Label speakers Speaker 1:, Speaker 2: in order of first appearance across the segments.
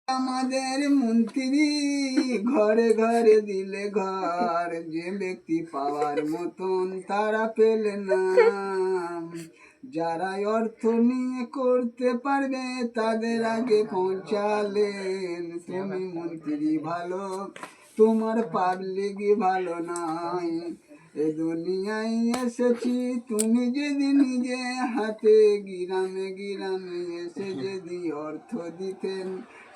Speaker 1: আমাদের মন্ত্রী ঘরে ঘরে দিলে ঘর, যে ব্যক্তি পাওয়ার মতন তারা পেলে না। যারা অর্থ নিয়ে করতে পারবে তাদের আগে পৌঁছালেন। তুমি মন্ত্রী ভালো, তোমার পাবলিক ভালো নয়। এ দুনিয়ায় এসেছি তুমি যদি নিজে হাতে গ্রামে গ্রামে এসে যদি অর্থ দিতেন,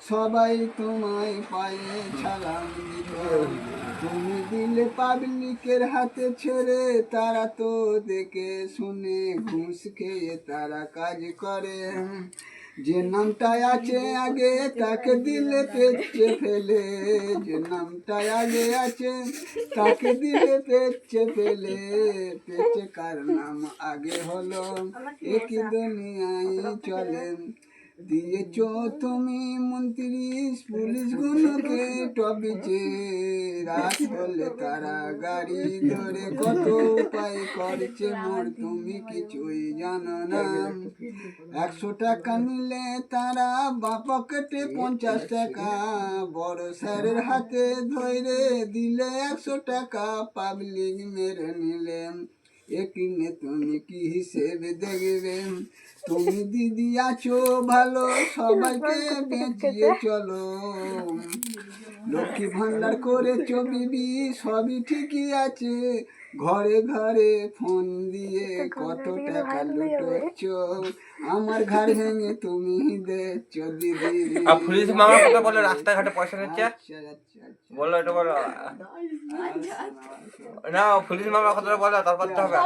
Speaker 1: সবাই তোমায় পায়ে ছালাম দিত। তুমি দিলে পাবলিকের হাতে ছেড়ে, তারা তো দেখে শুনে ঘুষ খেয়ে তারা কাজ করে। যে নামটা আছে আগে তাকে দিলে পেচ্ছে ফেলে, যে নামটা আগে আছে তাকে দিলে পেচ্ছে ফেলে। পেচ্ছে কার নাম আগে হলো, একই দুনিয়ায় চলে। দিয়েছ তুমি মন্ত্রী পুলিশ গুলোকে টপিছে, রাত হলে তারা গাড়ি ধরে কত উপায় করছে মোর, তুমি কিছুই জানো না। 100 টাকা নিলে তারা পকেটে 50 টাকা, বড় স্যারের হাতে ধরে দিলে 100 টাকা পাবলিক মেরে নিলেন। একিনে তুমি কি হিসেবে দেখবে? তুমি দিদি আছো ভালো, সবাইকে বেঁচিয়ে চলো। লক্ষ্মী ভান্ডার করেছো বিবি, সবই ঠিকই আছে। ঘরে ঘরে ফোন দিয়ে কত টাকা লুটোচ্ছ, আমার ঘর ভেঙে তুমি দিচ্ছ দিদি।
Speaker 2: পুলিশ মামার কথা বলো, রাস্তাঘাটে পয়সা নিচ্ছে বলো, এটা বলো না। পুলিশ মামার কথা বলো, তারপর তো হবে।